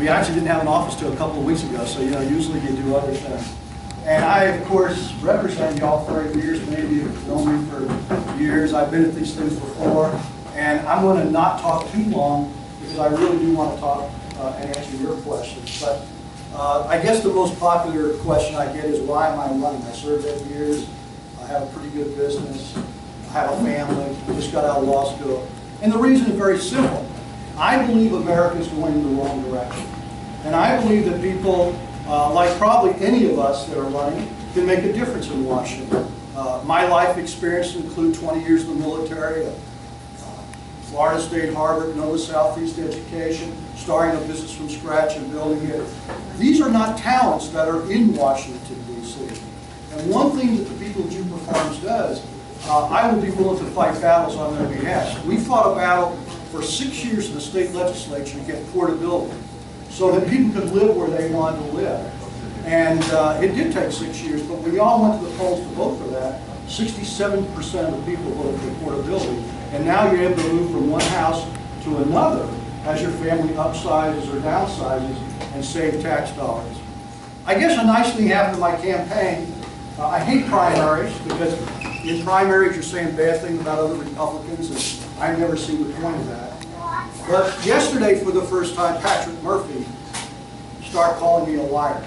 We actually didn't have an office till a couple of weeks ago, so usually you do other things. And I, of course, represent y'all for 8 years. Many of you have known me for years. I've been at these things before, and I'm going to not talk too long because I really do want to talk and answer your questions. But I guess the most popular question I get is, why am I running? I served 8 years. I have a pretty good business. I have a family. I just got out of law school. And the reason is very simple. I believe America is going in the wrong direction. And I believe that people, like probably any of us that are running, can make a difference in Washington. My life experience includes 20 years in the military, Florida State, Harvard, Nova Southeast education, starting a business from scratch and building it. These are not talents that are in Washington, D.C. And one thing that the people of Jupiter Farms does, I would be willing to fight battles on their behalf. We fought a battle for 6 years in the state legislature to get portability, so that people could live where they wanted to live. And it did take 6 years, but we all went to the polls to vote for that. 67% of the people voted for portability. And now you're able to move from one house to another as your family upsizes or downsizes and save tax dollars. I guess a nice thing happened in my campaign. I hate primaries because in primaries you're saying bad things about other Republicans, and I never see the point of that. But yesterday, for the first time, Patrick Murphy started calling me a liar.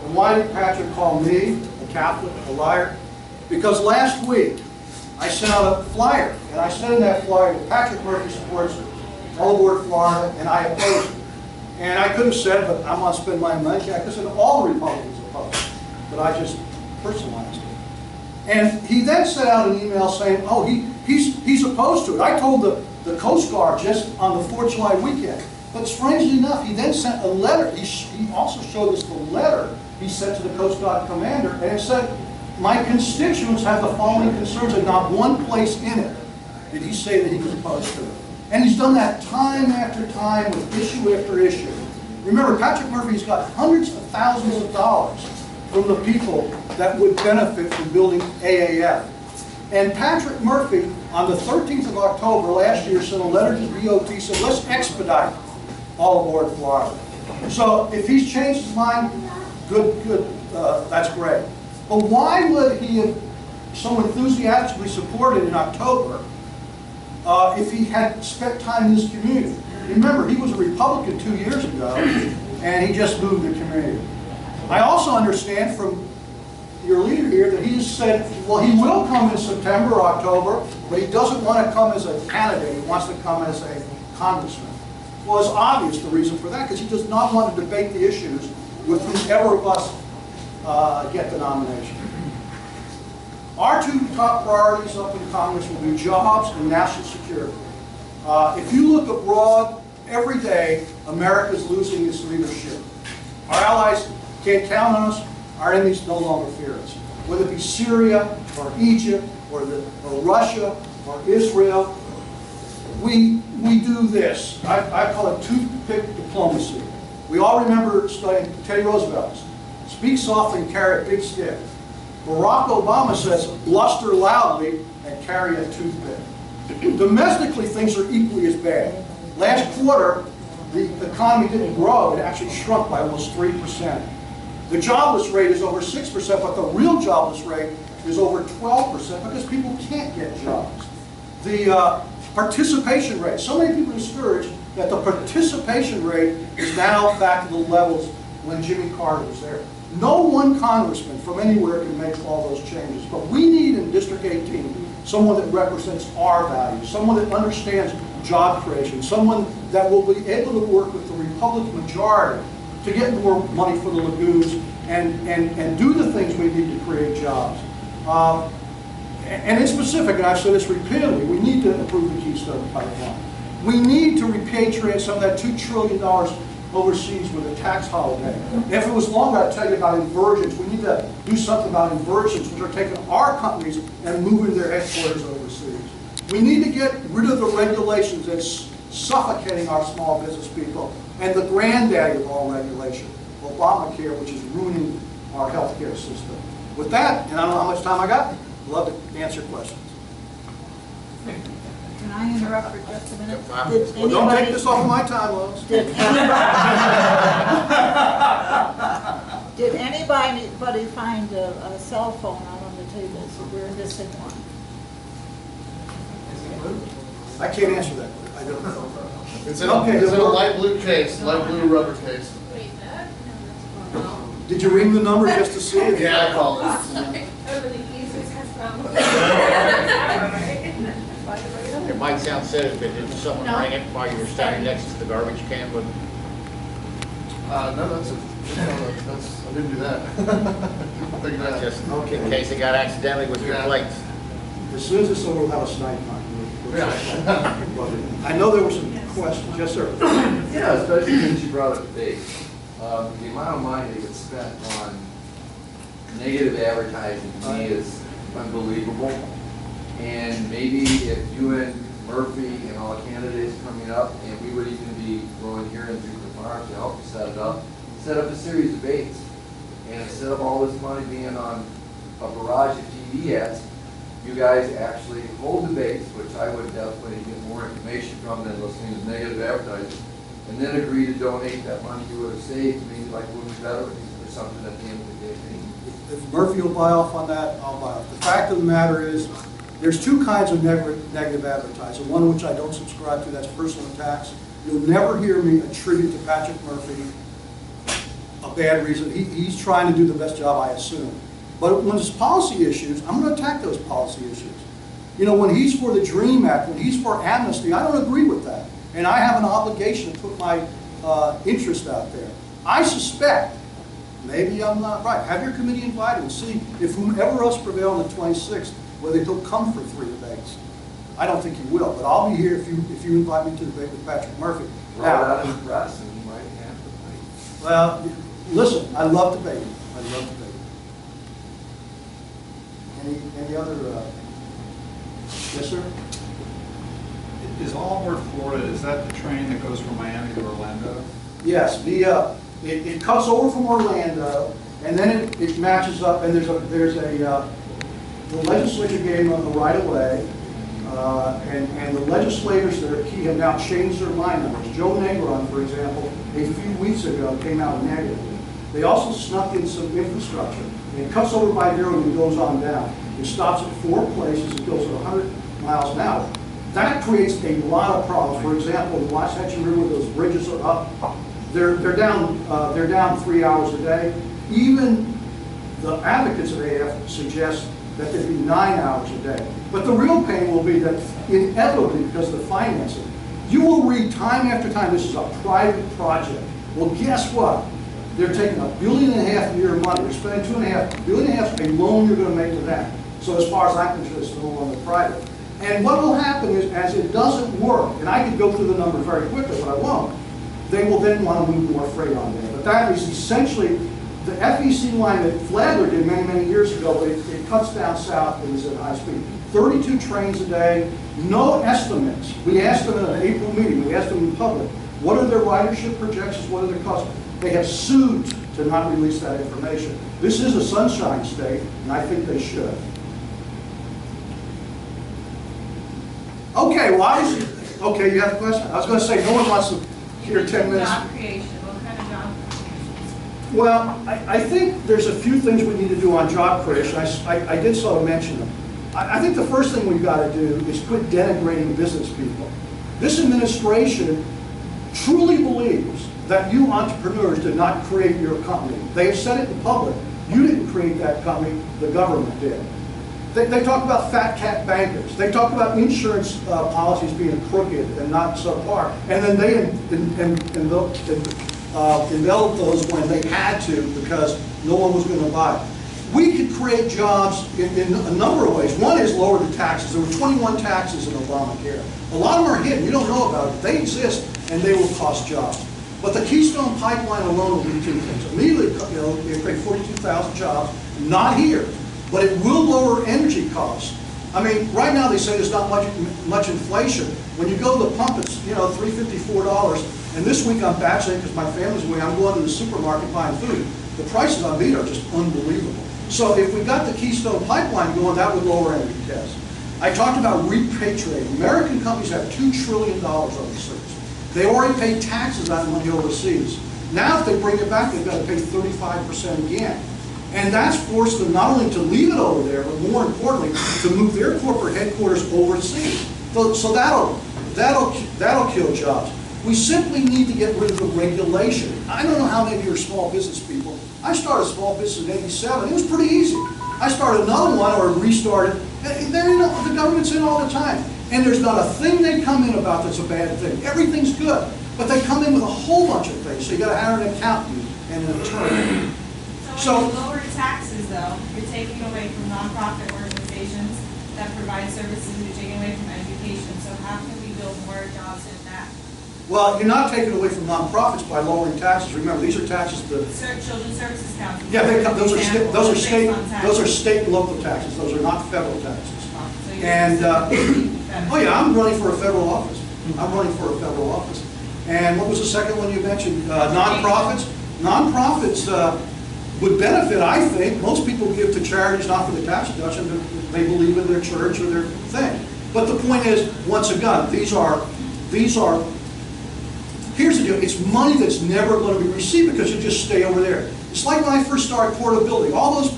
And why did Patrick call me, a Catholic, a liar? Because last week I sent out a flyer, and I said in that flyer that Patrick Murphy supports all aboard Florida, and I oppose it. And I could have said, but I'm going to spend my money. I could have said all the Republicans oppose it, but I just personalized it. And he then sent out an email saying, oh, he's opposed to it. I told the Coast Guard just on the 4th of July weekend. But strangely enough, he then sent a letter. He also showed us the letter he sent to the Coast Guard commander, and it said, my constituents have the following concerns, and not one place in it did he say that he was opposed to it. And he's done that time after time with issue after issue. Remember, Patrick Murphy's got hundreds of thousands of dollars from the people that would benefit from building AAF. And Patrick Murphy, on the 13th of October last year, sent a letter to the DOT, said, let's expedite all aboard Florida. So if he's changed his mind, good, that's great. But why would he have so enthusiastically supported in October if he had spent time in this community? Remember, he was a Republican 2 years ago, and he just moved the community. I also understand from your leader here that he said, well, he will come in September or October, but he doesn't want to come as a candidate. He wants to come as a congressman. Well, it's obvious the reason for that, because he does not want to debate the issues with whoever of us get the nomination. Our two top priorities up in Congress will be jobs and national security. If you look abroad, every day America is losing its leadership. Our allies can't count on us. Our enemies no longer fear us. Whether it be Syria or Egypt or Russia or Israel, we do this. I call it toothpick diplomacy. We all remember studying Teddy Roosevelt's. Speak softly and carry a big stick. Barack Obama says, bluster loudly and carry a toothpick. Domestically, things are equally as bad. Last quarter, the economy didn't grow. It actually shrunk by almost 3%. The jobless rate is over 6%, but the real jobless rate is over 12% because people can't get jobs. The participation rate, so many people are discouraged that the participation rate is now back to the levels when Jimmy Carter was there. No one congressman from anywhere can make all those changes, but we need in District 18 someone that represents our values, someone that understands job creation, someone that will be able to work with the Republican majority to get more money for the lagoons and do the things we need to create jobs. And in specific, and I've said this repeatedly, we need to improve the Keystone Pipeline. We need to repatriate some of that $2 trillion overseas with a tax holiday. And if it was longer, I'd tell you about inversions. We need to do something about inversions, which are taking our companies and moving their headquarters overseas. We need to get rid of the regulations that's suffocating our small business people and the granddaddy of all regulation, Obamacare, which is ruining our healthcare system. With that, and I don't know how much time I got, I'd love to answer questions. Can I interrupt for just a minute? Well, don't take this off my time, Lois. Did anybody find a cell phone out on the table, so we're missing one? I can't answer that. I don't know. It's in a light blue case, light blue rubber case. Did you ring the number just to see it? Yeah, I called it. It might sound silly, but didn't someone ring it while you were standing next to the garbage can with? No, I didn't do that. I think that. Just in case it got accidentally with your plates. As soon as it's over, we'll have a snack time. Yeah. I know there were some questions. Yes, sir. Yeah, especially since you brought up dates. The amount of money that gets spent on negative advertising to me is unbelievable. And maybe if you and Murphy and all the candidates coming up, and we would even be going here in Jupiter Farm to help you set up a series of debates. And instead of all this money being on a barrage of TV ads, you guys actually hold debates, which I would definitely get more information from than listening to negative advertising, and then agree to donate that money you would have saved to maybe like Women's Veterans or something at the end of the day. If Murphy will buy off on that, I'll buy off. The fact of the matter is, there's two kinds of negative advertising. One which I don't subscribe to, that's personal attacks. You'll never hear me attribute to Patrick Murphy a bad reason. He's trying to do the best job, I assume. But when it's policy issues, I'm going to attack those policy issues. You know, when he's for the DREAM Act, when he's for amnesty, I don't agree with that. And I have an obligation to put my interest out there. I suspect, maybe I'm not right, have your committee invited and see if whomever else prevail on the 26th, whether he'll come for 3 debates. I don't think he will, but I'll be here if you invite me to debate with Patrick Murphy. Now, out in the press, and you might have to fight. Well, listen, I love debating. I love debating. Any other? Yes, sir. Is Allward, Florida, is that the train that goes from Miami to Orlando? Yes, it cuts over from Orlando, and then it matches up, and the legislature gave them the right of way, and the legislators that are key have now changed their mind on this. Joe Negron, for example, a few weeks ago came out negative. They also snuck in some infrastructure. It cuts over by there and goes on down. It stops at 4 places. It goes at 100 miles an hour. That creates a lot of problems. For example, the Wasatch River, those bridges are up. They're down 3 hours a day. Even the advocates of AF suggest that there be 9 hours a day. But the real pain will be that inevitably, because of the financing, you will read time after time, this is a private project. Well, guess what? They're taking $1.5 billion a year of money. They're spending $2.5 billion a loan you're going to make to them. So as far as I'm concerned, it's no longer private. And what will happen is, as it doesn't work, and I could go through the numbers very quickly, but I won't, they will then want to move more freight on there. But that is essentially the FEC line that Flagler did many, many years ago, but it cuts down south and is at high speed. 32 trains a day, no estimates. We asked them in an April meeting, we asked them in public, what are their ridership projections, what are their costs? They have sued to not release that information. This is a sunshine state, and I think they should. Okay, okay, you have a question? I was going to say, no one wants to hear 10 minutes. Job creation, what kind of job creation? Well, I think there's a few things we need to do on job creation. I did sort of mention them. I think the first thing we've got to do is quit denigrating business people. This administration truly believes that you entrepreneurs did not create your company. They have said it in public. You didn't create that company, the government did. They talk about fat cat bankers. They talk about insurance policies being crooked and not subpar. And then they enveloped those when they had to because no one was going to buy. We could create jobs in a number of ways. One is lower the taxes. There were 21 taxes in Obamacare. A lot of them are hidden. You don't know about it. They exist, and they will cost jobs. But the Keystone Pipeline alone will do 2 things. Immediately, it'll create 42,000 jobs, not here, but it will lower energy costs. I mean, right now they say there's not much inflation. When you go to the pump, it's $3.50, $4. And this week I'm vaccinated because my family's away. I'm going to the supermarket buying food. The prices on meat are just unbelievable. So if we got the Keystone Pipeline going, that would lower energy costs. I talked about repatriating. American companies have $2 trillion overseas. They already pay taxes on money overseas. Now if they bring it back, they've got to pay 35% again. And that's forced them not only to leave it over there, but more importantly, to move their corporate headquarters overseas. So that'll kill jobs. We simply need to get rid of the regulation. I don't know how many of you are small business people. I started a small business in '87. It was pretty easy. I started another one or restarted. The government's in all the time. And there's not a thing they come in about that's a bad thing. Everything's good. But they come in with a whole bunch of things. So you got to hire an accountant and an attorney. So when you lower taxes, though, you're taking away from nonprofit organizations that provide services, you're taking away from education. So how can we build more jobs in that? Well, you're not taking away from nonprofits by lowering taxes. Remember, these are taxes that... Children's Services Council. Yeah, those are example, state and local taxes. Those are not federal taxes. So you're And, federal. oh yeah, I'm running for a federal office. I'm running for a federal office. And what was the second one you mentioned? Nonprofits. Nonprofits would benefit, I think. Most people give to charities not for the tax deduction, but they believe in their church or their thing. But the point is, once again, these are, here's the deal, it's money that's never going to be received because you just stay over there. It's like when I first started portability. All those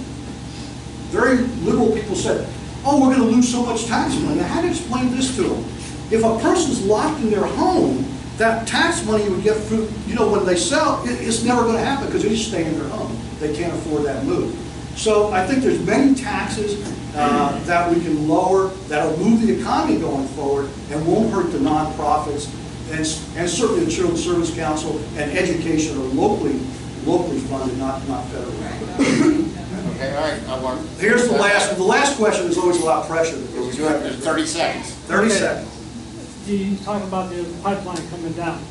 very liberal people said, oh, we're going to lose so much tax money. I had to explain this to them. If a person's locked in their home, that tax money you would get through, when they sell, it's never going to happen because they just stay in their home. They can't afford that move. So I think there's many taxes that we can lower that'll move the economy going forward and won't hurt the nonprofits and certainly the Children's Service Council and education are locally funded, not federally. Okay, all right, I want. Here's the last question is always a lot of pressure. We do have 30 seconds. 30 seconds. You talk about the pipeline coming down.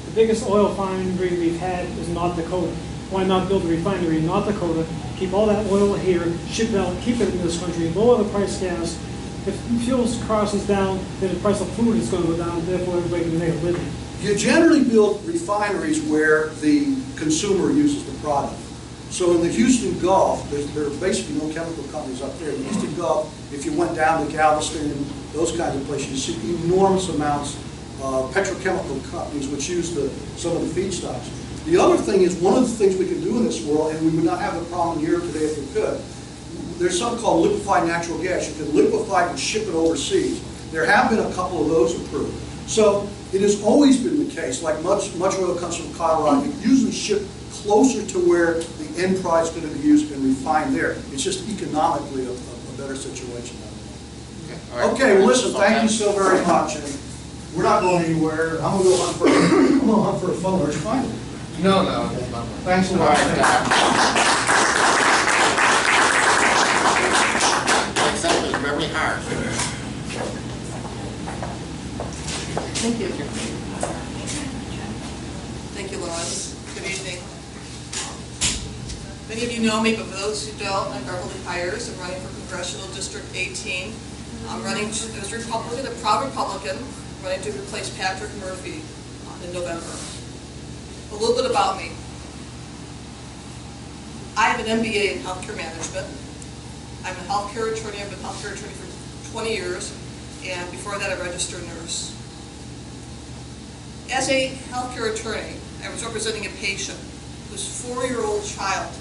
The biggest oil refinery we've had is North Dakota. Why not build a refinery in North Dakota, keep all that oil here, ship it out, keep it in this country, lower the price of gas. If fuel crosses down, then the price of food is going to go down, therefore everybody can make a living. You generally build refineries where the consumer uses the product. So in the Houston Gulf, there are basically no chemical companies up there. In the Houston Gulf, if you went down to Galveston and those kinds of places, you see enormous amounts of petrochemical companies which use some of the feedstocks. The other thing is, one of the things we can do in this world, and we would not have the problem here today if we could, there's something called liquefied natural gas. You can liquefy it and ship it overseas. There have been a couple of those approved. So it has always been the case, like much oil comes from Colorado, you usually ship closer to where the end product is going to be used and refined there. It's just economically a better situation. Okay, well listen, thank you so very much. And we're not going anywhere. I'm going to go hunt for a phone. Where'd you find it? No. Thanks a lot. Next up is Beverly Hires. Thank you. Thank you, Lois. Good evening. Many of you know me, but for those who don't, I'm Beverly Hires. I'm running for Congressional District 18. I'm running as Republican, a proud Republican, running to replace Patrick Murphy in November. A little bit about me. I have an MBA in healthcare management. I'm a healthcare attorney. I've been a healthcare attorney for 20 years, and before that, a registered nurse. As a healthcare attorney, I was representing a patient whose 4-year-old child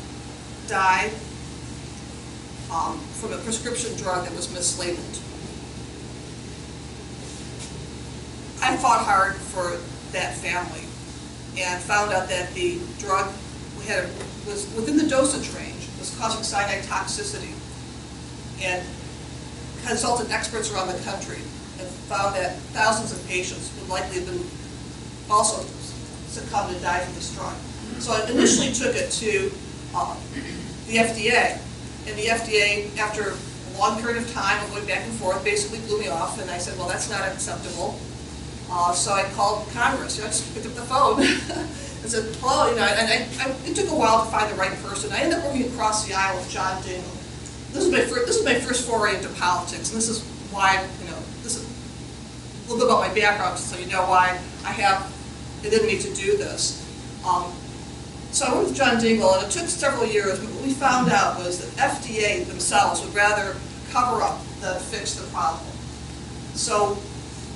died from a prescription drug that was mislabeled. I fought hard for that family and found out that the drug was within the dosage range, was causing cyanide toxicity, and consulted experts around the country and found that thousands of patients would likely have been also succumb to die from this drug. So I initially took it to the FDA, and the FDA, after a long period of time of going back and forth, basically blew me off, and I said, well, that's not acceptable. So I called Congress. I just picked up the phone and said, hello, it took a while to find the right person. I ended up working across the aisle with John Dingell. This is my first foray into politics, and this is why, this is a little bit about my background, so you know why I have it in me to do this. So I went with John Dingell, and it took several years, but what we found out was that FDA themselves would rather cover-up than fix the problem. So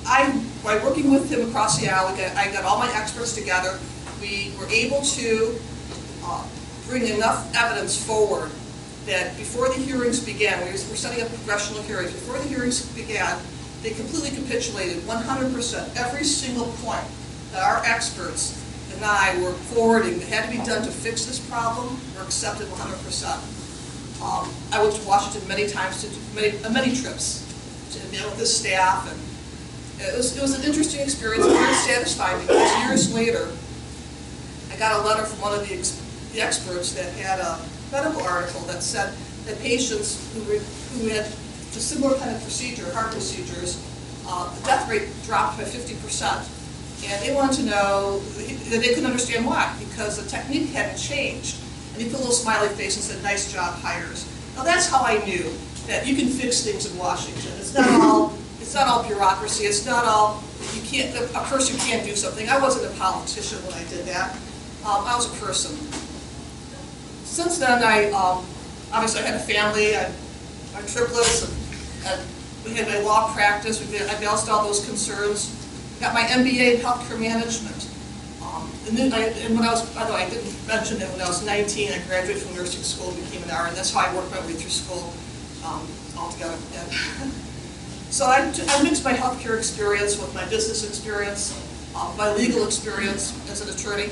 by working with him across the aisle, I got all my experts together. We were able to bring enough evidence forward that before the hearings began, we were setting up congressional hearings, before the hearings began, they completely capitulated 100%, every single point that our experts and I were forwarding that had to be done to fix this problem were accepted 100%. I went to Washington many times, to many trips, to meet with the staff, and it was an interesting experience, very satisfying, because years later, I got a letter from one of the experts that had a medical article that said that patients who had a similar kind of procedure, heart procedures, the death rate dropped by 50%. And they wanted to know, that they couldn't understand why, because the technique hadn't changed. And he put a little smiley face and said, "Nice job, hires." Now that's how I knew that you can fix things in Washington. It's not all bureaucracy. It's not all, a person can't do something. I wasn't a politician when I did that. I was a person. Since then, obviously I had a family, my triplets, and we had my law practice. I balanced all those concerns. Got my MBA in healthcare management. And when I was, by the way, I didn't mention that when I was 19, I graduated from nursing school and became an RN. That's how I worked my way through school altogether. So I mixed my healthcare experience with my business experience, my legal experience as an attorney.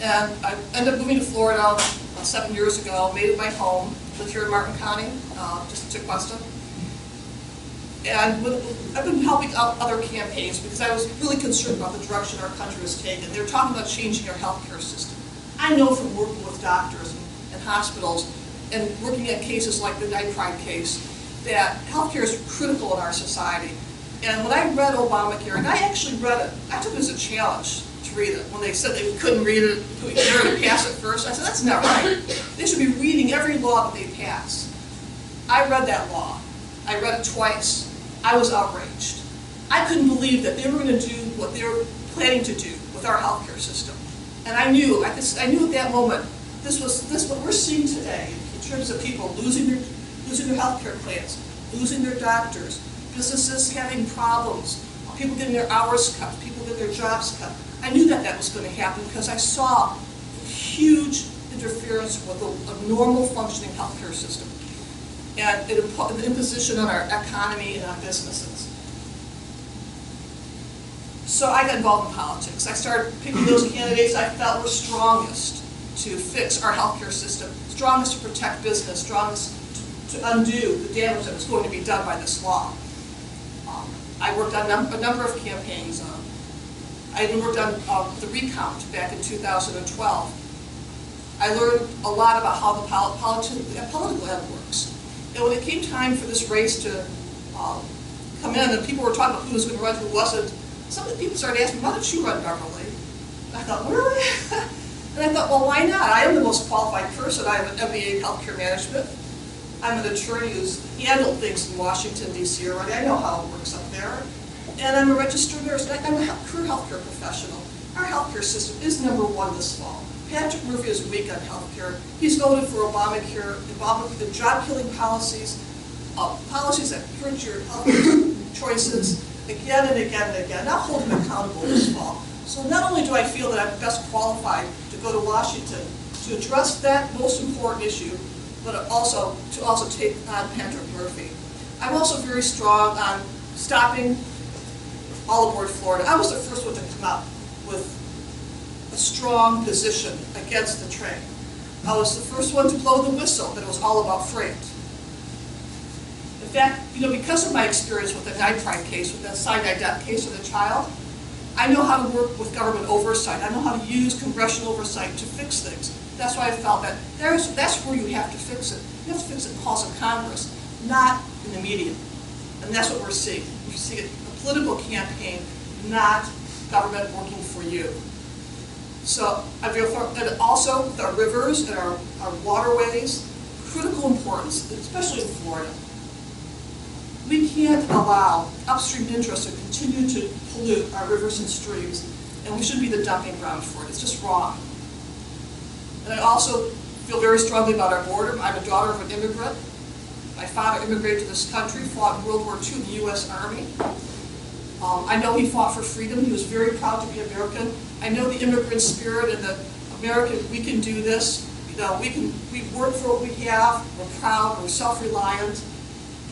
And I ended up moving to Florida about 7 years ago, made it my home, lived here in Martin County, just to Tequesta. And I've been helping out other campaigns because I was really concerned about the direction our country was taking. They were talking about changing our healthcare system. I know from working with doctors and hospitals and working at cases like the nitrite case that healthcare is critical in our society. And when I read Obamacare, and I actually read it, I took it as a challenge to read it. When they said they couldn't read it, they were going to pass it first, I said, that's not right. They should be reading every law that they pass. I read that law. I read it twice. I was outraged. I couldn't believe that they were going to do what they were planning to do with our healthcare system. And I knew at that moment, this what we're seeing today in terms of people losing their healthcare plans, losing their doctors, businesses having problems, people getting their hours cut, people getting their jobs cut. I knew that was going to happen because I saw huge interference with a normal functioning healthcare system and an imposition on our economy and our businesses. So I got involved in politics. I started picking those candidates I felt were strongest to fix our healthcare system, strongest to protect business, strongest to undo the damage that was going to be done by this law. I worked on a number of campaigns. I even worked on the recount back in 2012. I learned a lot about how the political head works. And when it came time for this race to come in, and people were talking about who was going to run, who wasn't, some of the people started asking, "Why don't you run, Beverly?" And I thought, really? And I thought, well, why not? I am the most qualified person. I have an MBA in healthcare management. I'm an attorney who's handled things in Washington, D.C. already. I know how it works up there. And I'm a registered nurse. I'm a career healthcare professional. Our healthcare system is #1 this fall. Patrick Murphy is weak on healthcare. He's voted for Obamacare, the job-killing policies, policies that hurt your healthcare choices again and again and again. I'll hold him accountable this fall. So not only do I feel that I'm best qualified to go to Washington to address that most important issue, but also to take on Patrick Murphy. I'm also very strong on stopping all aboard Florida. I was the first one to come up with a strong position against the train. I was the first one to blow the whistle that it was all about freight. In fact, because of my experience with the nitrite case, with the cyanide death case of the child, I know how to work with government oversight. I know how to use congressional oversight to fix things. That's why I felt that that's where you have to fix it. You have to fix it in halls of Congress, not in the media. And that's what we're seeing. We're seeing a political campaign, not government working for you. So I feel and also with our rivers and our waterways, critical importance, especially in Florida. We can't allow upstream interests to continue to pollute our rivers and streams, and we shouldn't be the dumping ground for it. It's just wrong. And I also feel very strongly about our border. I'm a daughter of an immigrant. My father immigrated to this country, fought in World War II in the U.S. Army. I know he fought for freedom. He was very proud to be American. I know the immigrant spirit and the American, we can do this. You know, we work for what we have. We're proud. We're self-reliant.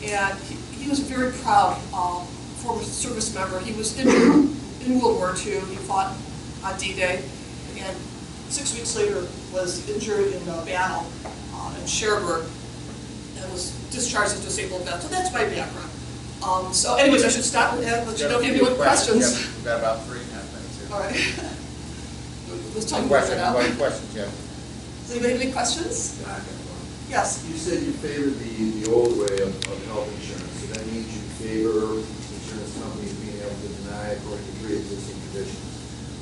And he was a very proud former service member. He was injured in World War II. He fought on D-Day. And 6 weeks later was injured in a battle in Cherbourg and was discharged as a disabled vet. So that's my background. So anyways, I should stop and let you know if you have any questions. We've got about 3.5 minutes here. All right. Let's talk Any about questions? that now. Any questions, Jeff? Does anybody have any questions? Yeah, I got one. Yes. You said you favored the old way of health insurance, so that means you favor insurance companies being able to deny according to pre-existing conditions.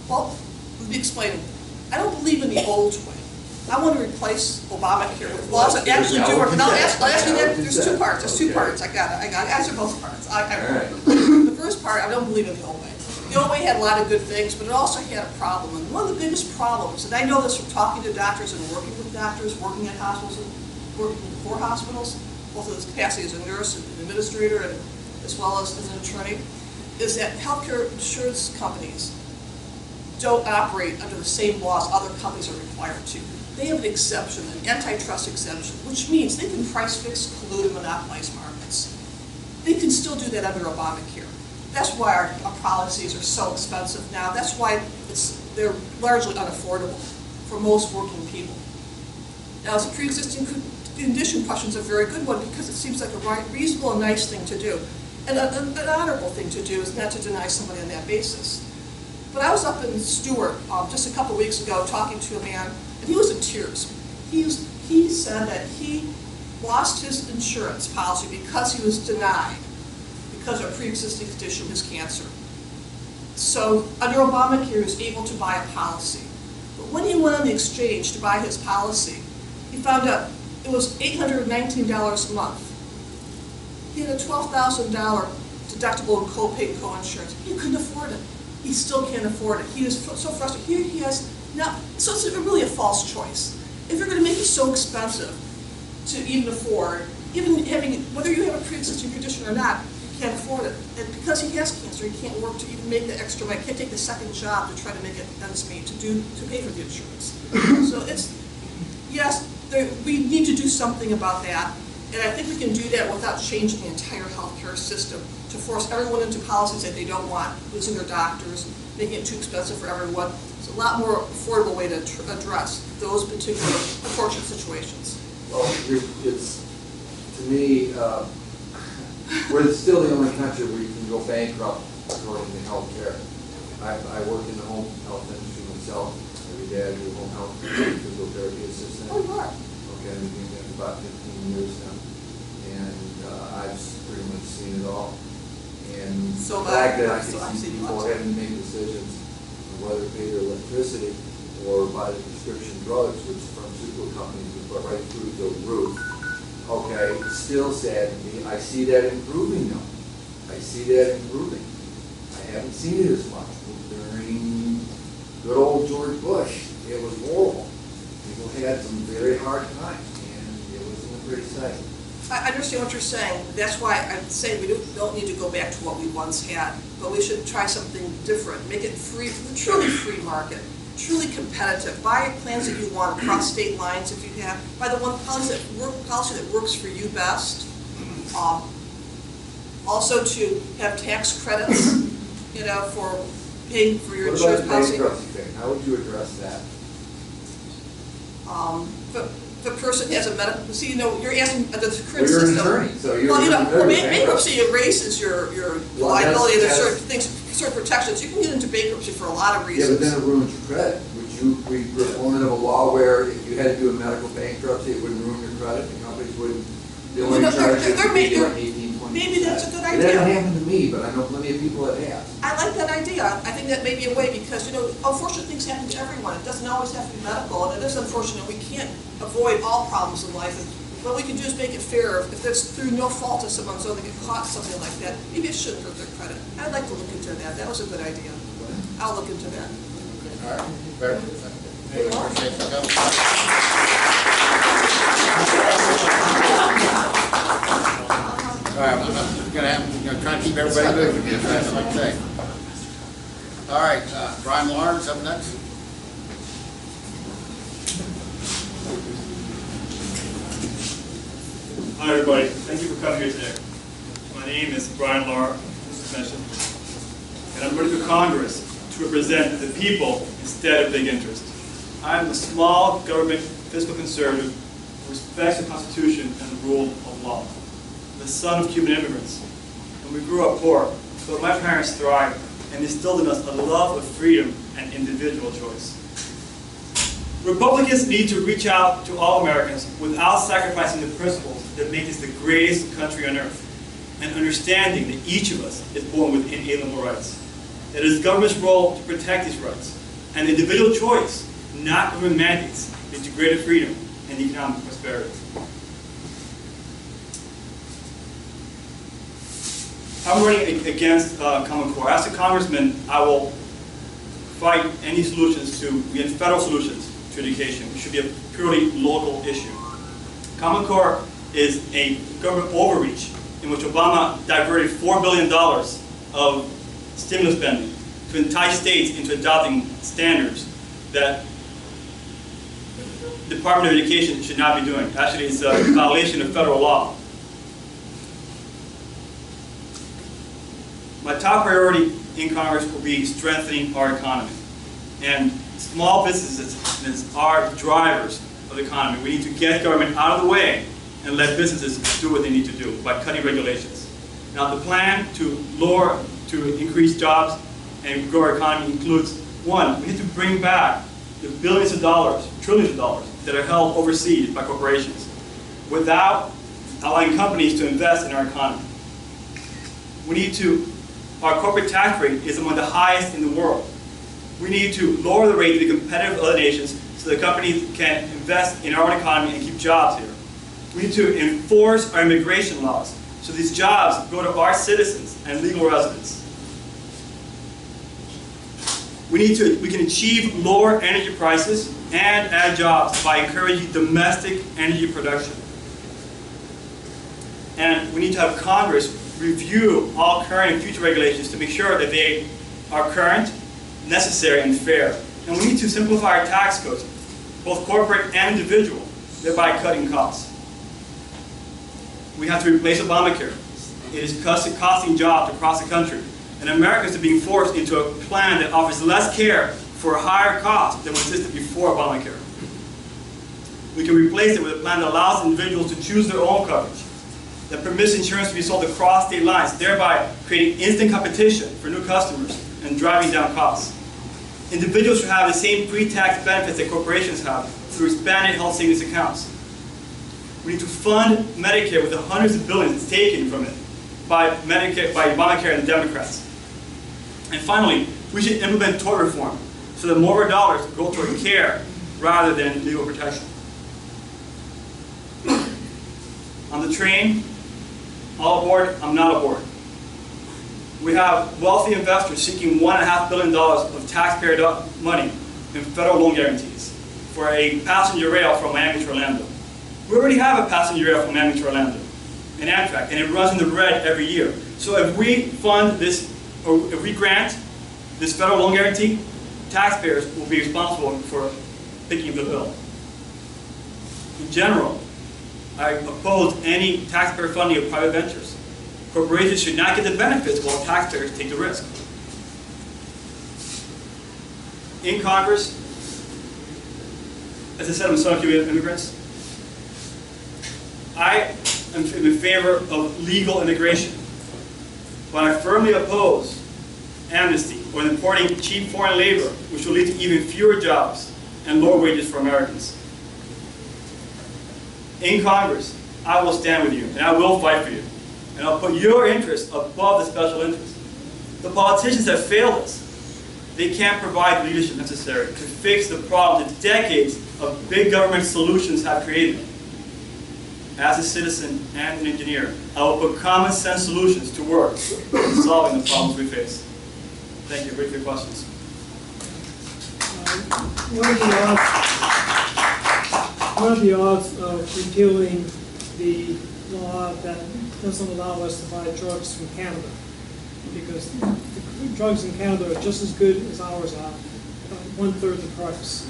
Well, let me explain. I don't believe in the old way. I want to replace Obamacare with laws that actually do work. And I'll ask you that. There's two parts. There's two parts. I got it. I got to answer both parts. The first part, I don't believe in the old way. The old way had a lot of good things, but it also had a problem. And one of the biggest problems, and I know this from talking to doctors and working with doctors, working at hospitals, and working for hospitals, both in this capacity as a nurse and an administrator, and as well as an attorney, is that healthcare insurance companies don't operate under the same laws other companies are required to. They have an exemption, an antitrust exemption, which means they can price fix, collude, and monopolize markets. They can still do that under Obamacare. That's why our policies are so expensive now. That's why they're largely unaffordable for most working people. Now, as a pre-existing condition question is a very good one because it seems like a reasonable and nice thing to do. And an honorable thing to do is not to deny somebody on that basis. But I was up in Stewart just a couple weeks ago talking to a man, and he was in tears. He said that he lost his insurance policy because he was denied, because of a pre-existing condition, his cancer. So under Obamacare, he was able to buy a policy. But when he went on the exchange to buy his policy, he found out it was $819 a month. He had a $12,000 deductible and copay and co-insurance. He couldn't afford it. He still can't afford it. He is so frustrated. Here he has now, so it's really a false choice. If you're going to make it so expensive to even afford, even having, whether you have a pre-existing condition or not, you can't afford it. And because he has cancer, he can't work to even make the extra money. He can't take the second job to try to make it ends meet to pay for the insurance. So it's, yes, we need to do something about that. And I think we can do that without changing the entire healthcare system to force everyone into policies that they don't want, losing their doctors, making it too expensive for everyone. It's a lot more affordable way to address those particular unfortunate situations. Well, it's, to me, we're still the only country where you can go bankrupt according to healthcare. I work in the home health industry myself. Every day I do home health physical therapy assistant. Oh, you are? Okay, I've been doing that for about 15 years now. And I've pretty much seen it all. And So the fact that I so I've can see seen people lots. having to make decisions on whether to pay their electricity or buy the prescription drugs, which pharmaceutical companies have put right through the roof. Okay, still sad to me. I see that improving though. I see that improving. I haven't seen it as much. During good old George Bush, it was horrible. People had some very hard times, and it wasn't a pretty sight. I understand what you're saying. That's why I'm saying we don't need to go back to what we once had, but we should try something different. Make it free, truly free market, truly competitive. Buy plans that you want across state lines if you have. Buy the one policy that works for you best. Also to have tax credits, you know, for paying for your What about insurance the policy. bankruptcy thing? How would you address that? But the person has a medical, see, you know, you're asking the current Well, you're system. an attorney, so you're Well, you know, familiar with bankruptcy erases your Well, liability, there's that's- certain things, certain protections. You can get into bankruptcy for a lot of Yeah, but reasons. then it ruins your credit. Would you be proponent of a law where if you had to do a medical bankruptcy, it would ruin your credit, the companies wouldn't, they only You know, charge you there may- like 18, 20%? maybe that's a good It idea. hasn't happened to me, but I know plenty of people that have. I like that idea. I think that may be a way because, you know, unfortunate things happen to everyone. It doesn't always have to be medical, and it is unfortunate. We can't avoid all problems in life. And what we can do is make it fair. If it's through no fault of someone, so they get caught something like that, maybe it shouldn't hurt their credit. I'd like to look into that. That was a good idea. I'll look into that. All right, very good. Any more questions? I'm gonna try to keep everybody moving, as fast as I can say. All right, Brian Lawrence up next. Hi, everybody. Thank you for coming here today. My name is Brian Lahr, as mentioned, and I'm running for Congress to represent the people instead of big interest. I am a small government fiscal conservative who respects the Constitution and the rule of law. I'm the son of Cuban immigrants, and we grew up poor, but my parents thrived and instilled in us a love of freedom and individual choice. Republicans need to reach out to all Americans without sacrificing the principles that make this the greatest country on earth, and understanding that each of us is born with inalienable rights. It is government's role to protect these rights, and individual choice, not government mandates, lead to greater freedom and economic prosperity. I'm running against Common Core. As a congressman, I will fight any solutions to get federal solutions to education. It should be a purely local issue. Common Core is a government overreach in which Obama diverted $4 billion of stimulus spending to entice states into adopting standards that the Department of Education should not be doing. Actually, it's a violation of federal law. My top priority in Congress will be strengthening our economy. And small businesses are drivers of the economy. We need to get government out of the way and let businesses do what they need to do by cutting regulations. Now, the plan to increase jobs and grow our economy includes, one, we need to bring back the billions of dollars, trillions of dollars that are held overseas by corporations without allowing companies to invest in our economy. We need to, our corporate tax rate is among the highest in the world. We need to lower the rate to be competitive with other nations so that companies can invest in our own economy and keep jobs here. We need to enforce our immigration laws so these jobs go to our citizens and legal residents. We can achieve lower energy prices and add jobs by encouraging domestic energy production. And we need to have Congress review all current and future regulations to make sure that they are current, necessary, and fair. And we need to simplify our tax codes, both corporate and individual, thereby cutting costs. We have to replace Obamacare. It is costing jobs across the country. And Americans are being forced into a plan that offers less care for a higher cost than what existed before Obamacare. We can replace it with a plan that allows individuals to choose their own coverage, that permits insurance to be sold across state lines, thereby creating instant competition for new customers and driving down costs. Individuals should have the same pre-tax benefits that corporations have through expanded health savings accounts. We need to fund Medicare with the hundreds of billions taken from it by Obamacare and the Democrats. And finally, we should implement tort reform so that more of our dollars go toward care rather than legal protection. On the train, all aboard, I'm not aboard. We have wealthy investors seeking $1.5 billion of taxpayer money in federal loan guarantees for a passenger rail from Miami to Orlando. We already have a passenger rail from Miami to Orlando, an Amtrak, and it runs in the red every year. So if we fund this, or if we grant this federal loan guarantee, taxpayers will be responsible for picking up the bill. In general, I oppose any taxpayer funding of private ventures. Corporations should not get the benefits while taxpayers take the risk. In Congress, as I said, I'm a son of Cuban immigrants. I am in favor of legal immigration, but I firmly oppose amnesty or importing cheap foreign labor, which will lead to even fewer jobs and lower wages for Americans. In Congress, I will stand with you, and I will fight for you. And I'll put your interests above the special interests. The politicians have failed us. They can't provide the leadership necessary to fix the problem that decades of big government solutions have created. As a citizen and an engineer, I will put common sense solutions to work in solving the problems we face. Thank you. Wait for your questions. What are the odds of repealing the law that doesn't allow us to buy drugs from Canada, because the drugs in Canada are just as good as ours are, 1/3 the price.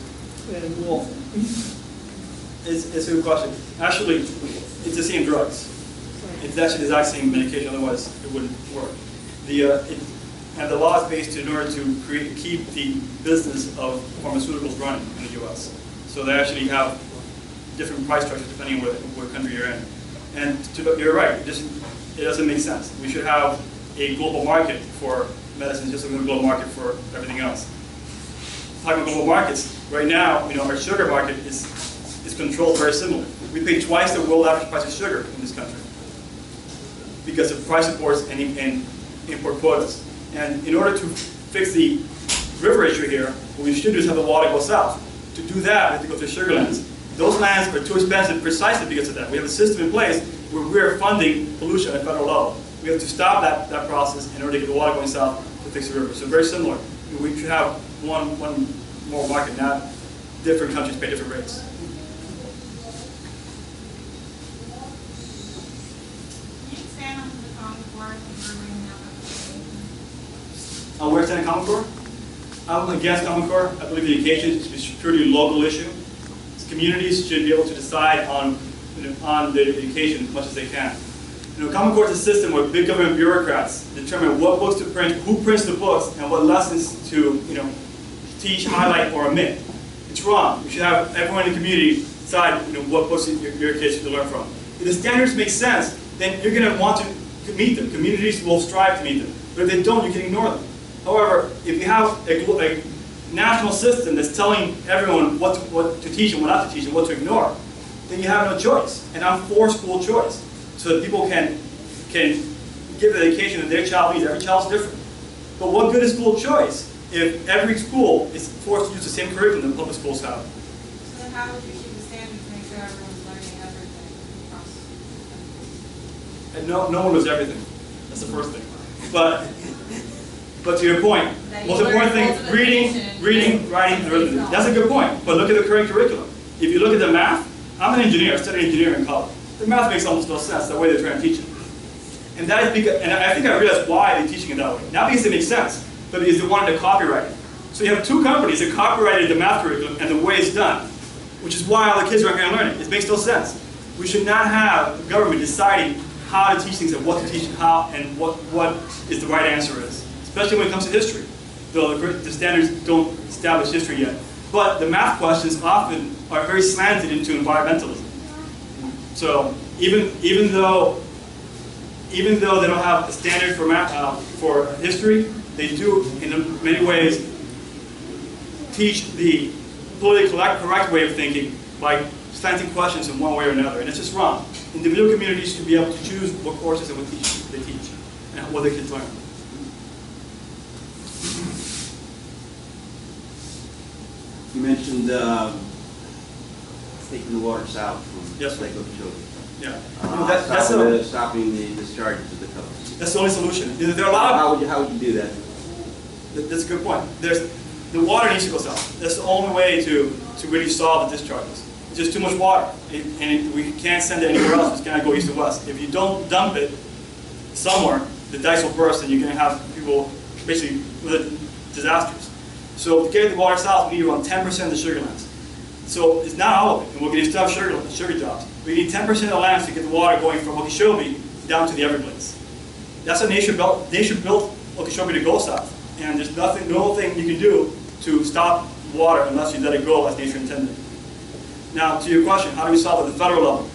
And Well, it's a good question. Actually, it's the same drugs. It's actually the exact same medication, otherwise it wouldn't work. And the law is based in order to keep the business of pharmaceuticals running in the U.S. So they actually have different price structures depending on what country you're in. And you're right, it doesn't make sense. We should have a global market for medicines just like a global market for everything else. Talking about global markets, right now, our sugar market is controlled very similar. We pay twice the world average price of sugar in this country because of price supports and import quotas. And in order to fix the river issue here, what we should do is have the water go south. To do that, we have to go through sugar lands. Those lands are too expensive precisely because of that. We have a system in place where we're funding pollution at a federal level. We have to stop that process in order to get the water going south to fix the river. So very similar. We should have one more market, not different countries pay different rates. Can you expand on the Common Core and bringing up Where's that in Common Core? I'm against Common Core. I believe education is a purely local issue. Communities should be able to decide on their education as much as they can. Common Core is a system where big government bureaucrats determine what books to print, who prints the books, and what lessons to teach, highlight, or omit. It's wrong. We should have everyone in the community decide what books your kids should learn from. If the standards make sense, then you're going to want to meet them. Communities will strive to meet them. But if they don't, you can ignore them. However, if you have a national system that's telling everyone what to teach and what not to teach and what to ignore, then you have no choice. And I'm for school choice, so that people can give the education that their child needs. Every child's different. But what good is school choice if every school is forced to use the same curriculum that public schools have? So then how would you keep the standard to make sure everyone's learning everything across the country? And no one knows everything. That's the first thing. But to your point, most important thing, reading, writing, arithmetic. That's a good point. But look at the current curriculum. If you look at the math, I'm an engineer. I studied engineering in college. The math makes almost no sense the way they're trying to teach it. And that is because, and I think I realized why they're teaching it that way. Not because it makes sense, but because they wanted to copyright it. So you have two companies that copyrighted the math curriculum and the way it's done, which is why all the kids aren't going to learn it. It makes no sense. We should not have the government deciding how to teach things and what to teach and how and what is the right answer is. Especially when it comes to history, though the standards don't establish history yet. But the math questions often are very slanted into environmentalism. So even though they don't have a standard for math for history, they do in many ways teach the politically correct way of thinking by slanting questions in one way or another, and it's just wrong. Individual communities should be able to choose what courses and what they teach and what their kids learn. You mentioned taking the water south from Yes, Lake Okeechobee. Yeah. Stopping the discharges to the coast. That's the only solution. There are a lot of, How would you do that? That's a good point. The water needs to go south. That's the only way to really solve the discharges. It's just too much water, and we can't send it anywhere else. It's gonna go east to west. If you don't dump it somewhere, the dikes will burst, and you're gonna have people basically with disasters. So to get the water south, we need around 10% of the sugar lands. So it's not all of it, and we're going to still have sugar jobs. We need 10% of the lands to get the water going from Okeechobee down to the Everglades. That's a nation built Okeechobee to go south, and there's no thing you can do to stop water unless you let it go as nature intended. Now, to your question, how do we solve it at the federal level?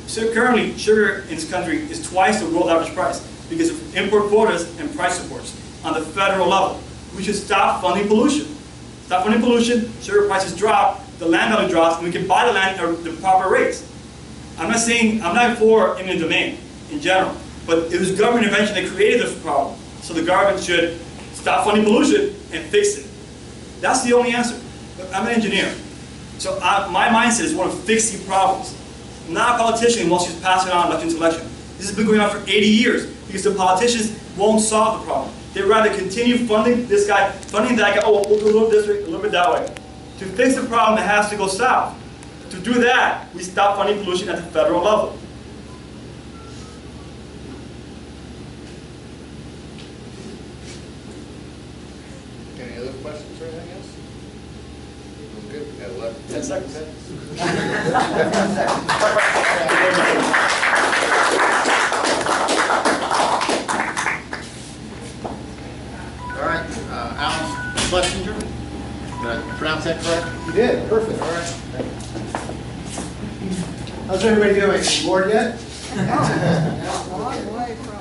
So currently, sugar in this country is twice the world average price because of import quotas and price supports on the federal level. We should stop funding pollution. Stop funding pollution, sugar prices drop, the land value drops, and we can buy the land at the proper rates. I'm not for eminent domain in general, but it was government intervention that created this problem. So the government should stop funding pollution and fix it. That's the only answer. But I'm an engineer. So my mindset is one of fixing problems. I'm not a politician who wants to just pass it on election to election. This has been going on for 80 years because the politicians won't solve the problem. They'd rather continue funding this guy, funding that guy, oh, we'll do a little this way, a little bit that way. To fix the problem, it has to go south. To do that, we stop funding pollution at the federal level. questions or anything else? Good, we got 10 seconds. All right, Alan Schlesinger, did I pronounce that correct? You did, perfect. All right. How's everybody doing? Bored yet? Long way from.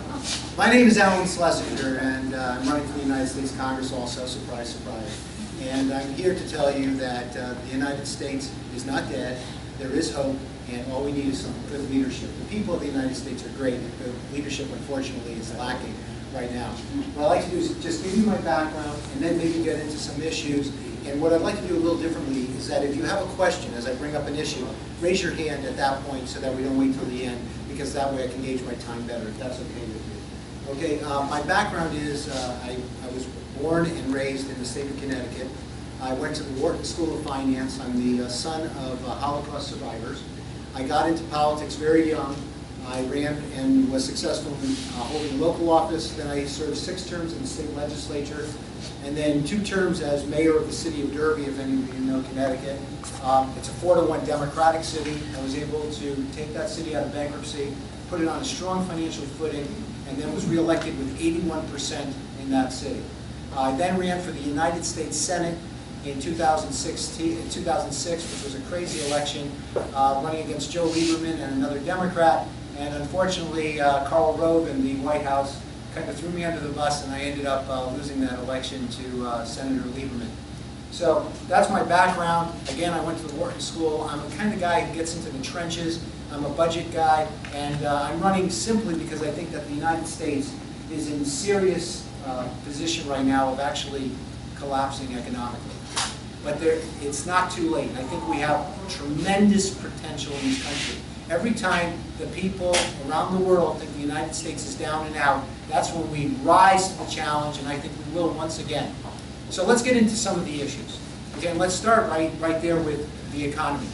My name is Alan Schlesinger, and I'm running for the United States Congress also, surprise, surprise. And I'm here to tell you that the United States is not dead, there is hope, and all we need is some good leadership. The people of the United States are great, but the leadership, unfortunately, is lacking right now. What I'd like to do is just give you my background, and then maybe get into some issues. And what I'd like to do a little differently is that if you have a question as I bring up an issue, raise your hand at that point so that we don't wait till the end, because that way I can gauge my time better, if that's okay with you. Okay, my background is I was born and raised in the state of Connecticut. I went to the Wharton School of Finance. I'm the son of Holocaust survivors. I got into politics very young. I ran and was successful in holding local office. Then I served 6 terms in the state legislature, and then 2 terms as mayor of the city of Derby, if any of you know Connecticut. It's a 4-to-1 Democratic city. I was able to take that city out of bankruptcy, put it on a strong financial footing, and then was reelected with 81% in that city. I then ran for the United States Senate in 2006, which was a crazy election, running against Joe Lieberman and another Democrat. And unfortunately, Karl Rove in the White House kind of threw me under the bus, and I ended up losing that election to Senator Lieberman. So that's my background. Again, I went to the Wharton School. I'm the kind of guy who gets into the trenches. I'm a budget guy, and I'm running simply because I think that the United States is in serious position right now of actually collapsing economically. But it's not too late. I think we have tremendous potential in this country. Every time the people around the world think the United States is down and out, that's when we rise to the challenge, and I think we will once again. So let's get into some of the issues. Again, let's start right there with the economy.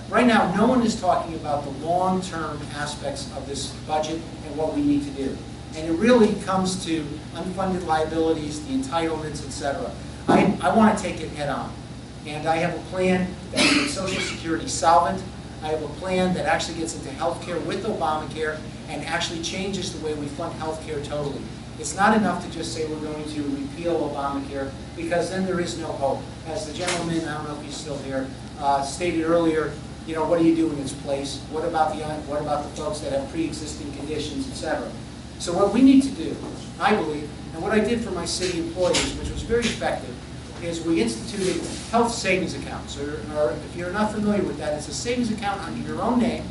Right now, no one is talking about the long-term aspects of this budget and what we need to do. And it really comes to unfunded liabilities, the entitlements, etc. I want to take it head on. And I have a plan that makes Social Security solvent. I have a plan that actually gets into health care with Obamacare and actually changes the way we fund health care totally. It's not enough to just say we're going to repeal Obamacare, because then there is no hope. As the gentleman, I don't know if he's still here, stated earlier, you know, what do you do in its place? What about the folks that have pre-existing conditions, etc.? So what we need to do, I believe, and what I did for my city employees, which was very effective, is we instituted health savings accounts. Or if you're not familiar with that, it's a savings account under your own name.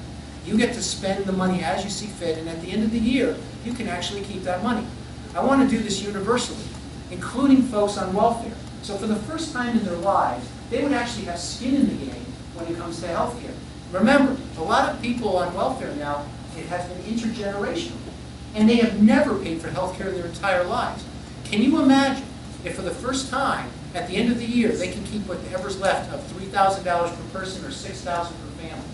You get to spend the money as you see fit, and at the end of the year, you can actually keep that money. I want to do this universally, including folks on welfare. So for the first time in their lives, they would actually have skin in the game when it comes to health care. Remember, a lot of people on welfare now, it has been intergenerational, and they have never paid for health care their entire lives. Can you imagine if for the first time, at the end of the year, they can keep whatever's left of $3,000 per person or $6,000 per family?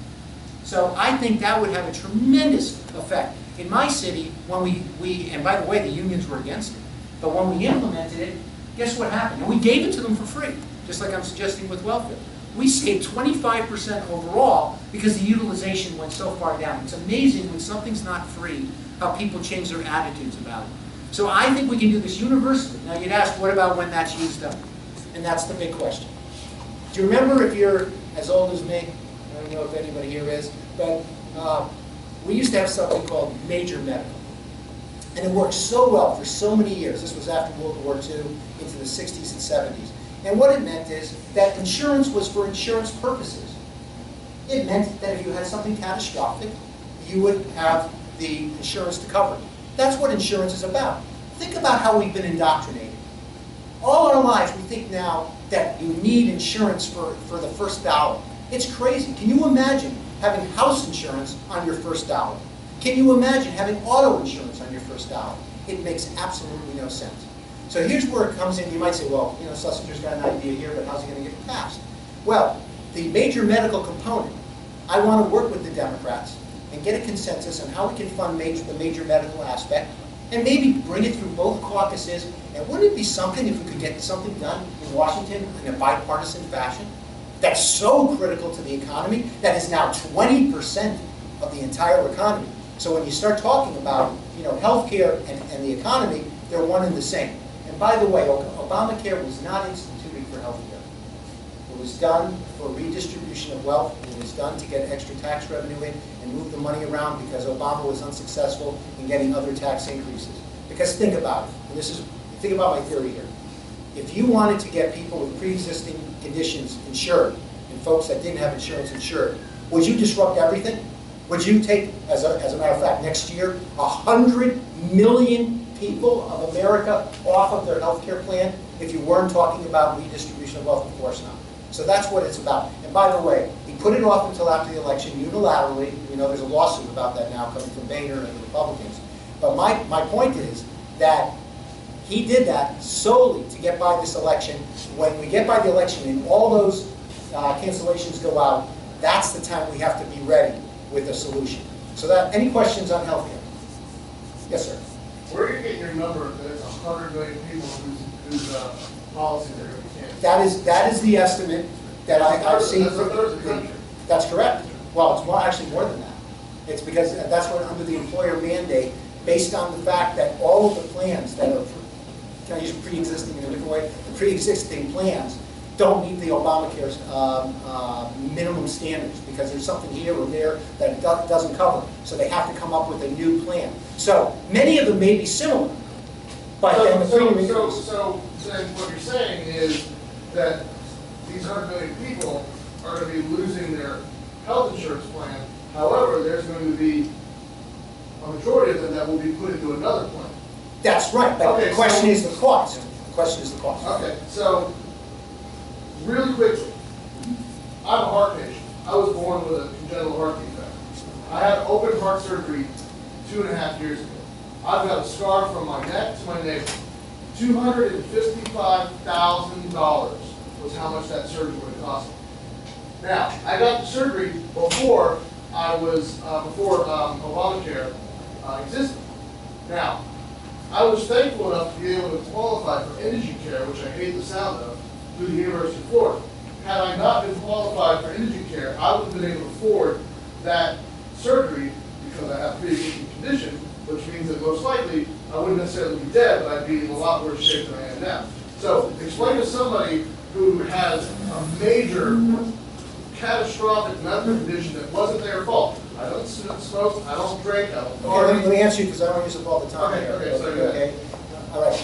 So I think that would have a tremendous effect. In my city, when we and by the way, the unions were against it, but when we implemented it, guess what happened? And we gave it to them for free, just like I'm suggesting with welfare. We saved 25% overall because the utilization went so far down. It's amazing when something's not free, how people change their attitudes about it. So I think we can do this universally. Now you'd ask, what about when that's used up? And that's the big question. Do you remember, if you're as old as me, I don't know if anybody here is, but we used to have something called major medical. And it worked so well for so many years. This was after World War II, into the 60s and 70s. And what it meant is that insurance was for insurance purposes. It meant that if you had something catastrophic, you would have the insurance to cover it. That's what insurance is about. Think about how we've been indoctrinated. All our lives, we think now that you need insurance for the first dollar. It's crazy. Can you imagine having house insurance on your first dollar? Can you imagine having auto insurance on your first dollar? It makes absolutely no sense. So here's where it comes in. You might say, well, you know, Schlesinger's got an idea here, but how's he going to get it passed? Well, the major medical component, I want to work with the Democrats and get a consensus on how we can fund the major medical aspect, and maybe bring it through both caucuses And wouldn't it be something if we could get something done in Washington in a bipartisan fashion that's so critical to the economy, that is now 20% of the entire economy? So when you start talking about, healthcare and the economy, they're one and the same. And by the way, Obamacare was not instituted for healthcare. It was done for redistribution of wealth. It was done to get extra tax revenue in and move the money around because Obama was unsuccessful in getting other tax increases. Because think about it, and think about my theory here. If you wanted to get people with pre-existing conditions insured, and folks that didn't have insurance insured, would you disrupt everything? Would you take, as a matter of fact, next year, 100 million people of America off of their health care plan if you weren't talking about redistribution of wealth? Of course not. So that's what it's about. And by the way, he put it off until after the election unilaterally. There's a lawsuit about that now coming from Boehner and the Republicans. But my point is that he did that solely to get by this election. When we get by the election and all those cancellations go out, that's the time we have to be ready with a solution. So any questions on health care? Yes, sir. Where are you getting your number that it's 100 million people whose policies are going to be canceled? That is the estimate that I've seen. That's a third of the country. That's correct. Well, it's actually more than that. It's because that's what under the employer mandate, based on the fact that all of the plans that are, can I use pre-existing in a different way? The pre-existing plans don't meet the Obamacare's minimum standards because there's something here or there that it doesn't cover. So they have to come up with a new plan. So many of them may be similar, but then the premium increase. So then what you're saying is that these 100 million people are going to be losing their health insurance plan. However, there's going to be a majority of them that will be put into another plan. That's right, but okay, the question is the cost. The question is the cost. Okay, so really quickly, I'm a heart patient. I was born with a congenital heart defect. I had open heart surgery 2.5 years ago. I've got a scar from my neck to my navel. $255,000 was how much that surgery would have cost me. Now, I got the surgery before Obamacare existed. Now, I was thankful enough to be able to qualify for indigent care, which I hate the sound of, through the University of Florida. Had I not been qualified for indigent care, I would have been able to afford that surgery because I have a pre-existing condition, which means that most likely I wouldn't necessarily be dead, but I'd be in a lot worse shape than I am now. So explain to somebody who has a major catastrophic medical condition that wasn't their fault. I don't smoke, I don't drink, I don't party. Okay, let me answer you because I don't use it all the time. Okay. All right.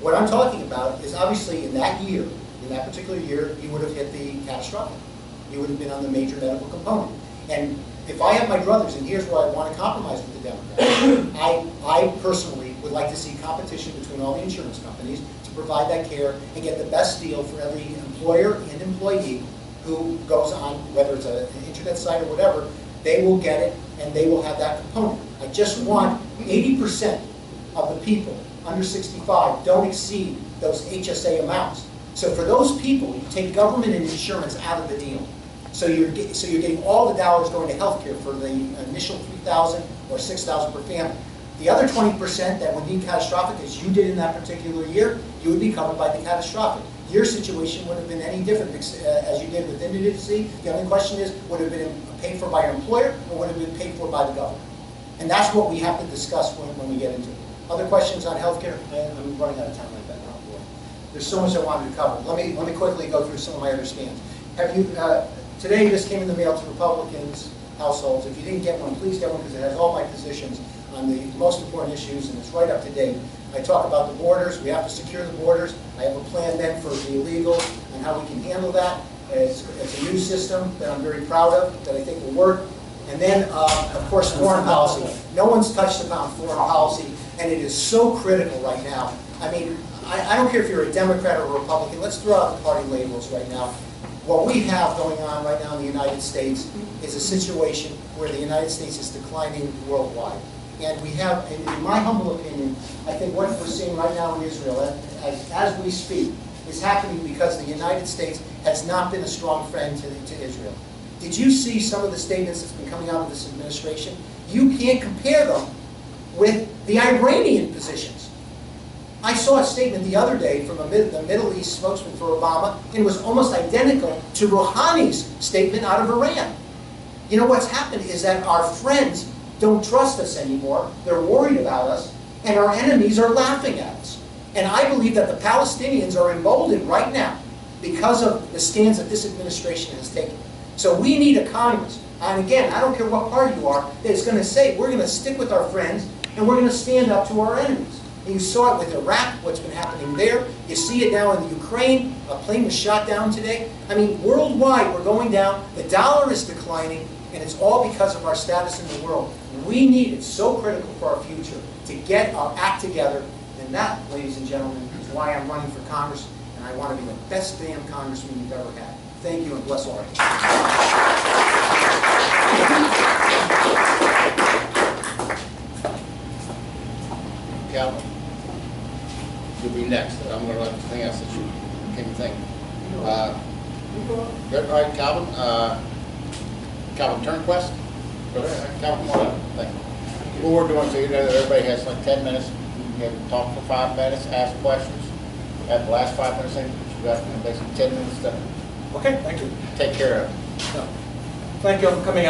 What I'm talking about is obviously in that year, in that particular year, you would have hit the catastrophic. You would have been on the major medical component. And if I have my druthers, and here's where I want to compromise with the Democrats, I personally would like to see competition between all the insurance companies to provide that care and get the best deal for every employer and employee who goes on, whether it's an internet site or whatever, they will get it and they will have that component. I just want 80% of the people under 65 don't exceed those HSA amounts. So for those people, you take government and insurance out of the deal. So you're getting all the dollars going to healthcare for the initial $3,000 or $6,000 per family. The other 20% that would be catastrophic, as you did in that particular year, you would be covered by the catastrophic. Your situation would have been any different as you did with indigency. The only question is, would it have been paid for by your employer or would it have been paid for by the government? And that's what we have to discuss when we get into it. Other questions on healthcare? I'm running out of time like that now, boy. There's so much I wanted to cover. Let me quickly go through some of my other stands. Have you, today this came in the mail to Republicans' households. If you didn't get one, please get one because it has all my positions on the most important issues and it's right up to date. I talk about the borders. We have to secure the borders. I have a plan then for the illegals and how we can handle that. It's a new system that I'm very proud of, that I think will work. And then, of course, foreign policy. No one's touched upon foreign policy, and it is so critical right now. I mean, I don't care if you're a Democrat or a Republican. Let's throw out the party labels right now. What we have going on right now in the United States is a situation where the United States is declining worldwide. And we have, in my humble opinion, I think what we're seeing right now in Israel, as we speak, is happening because the United States has not been a strong friend to Israel. Did you see some of the statements that's been coming out of this administration? You can't compare them with the Iranian positions. I saw a statement the other day from the Middle East spokesman for Obama, and it was almost identical to Rouhani's statement out of Iran. You know, what's happened is that our friends don't trust us anymore, they're worried about us, and our enemies are laughing at us. And I believe that the Palestinians are emboldened right now because of the stance that this administration has taken. So we need a Congress, and again, I don't care what party you are, that is going to say, we're going to stick with our friends, and we're going to stand up to our enemies. And you saw it with Iraq, what's been happening there. You see it now in the Ukraine. A plane was shot down today. I mean, worldwide, we're going down. The dollar is declining, and it's all because of our status in the world. We need it, so critical for our future, to get our act together. And that, ladies and gentlemen, is why I'm running for Congress, and I want to be the best damn congressman you've ever had. Thank you, and bless all of you. Calvin, you'll be next. I'm going to let the thing else that you can think. Good, all right, Calvin. Calvin Turnquest. Go ahead. Calvin, come on up. Thank you. What we're doing, so you know that everybody has like 10 minutes. You can talk for 5 minutes, ask questions. At the last 5 minutes, you've got basically 10 minutes to Okay, thank you. take care of. Thank you for coming out.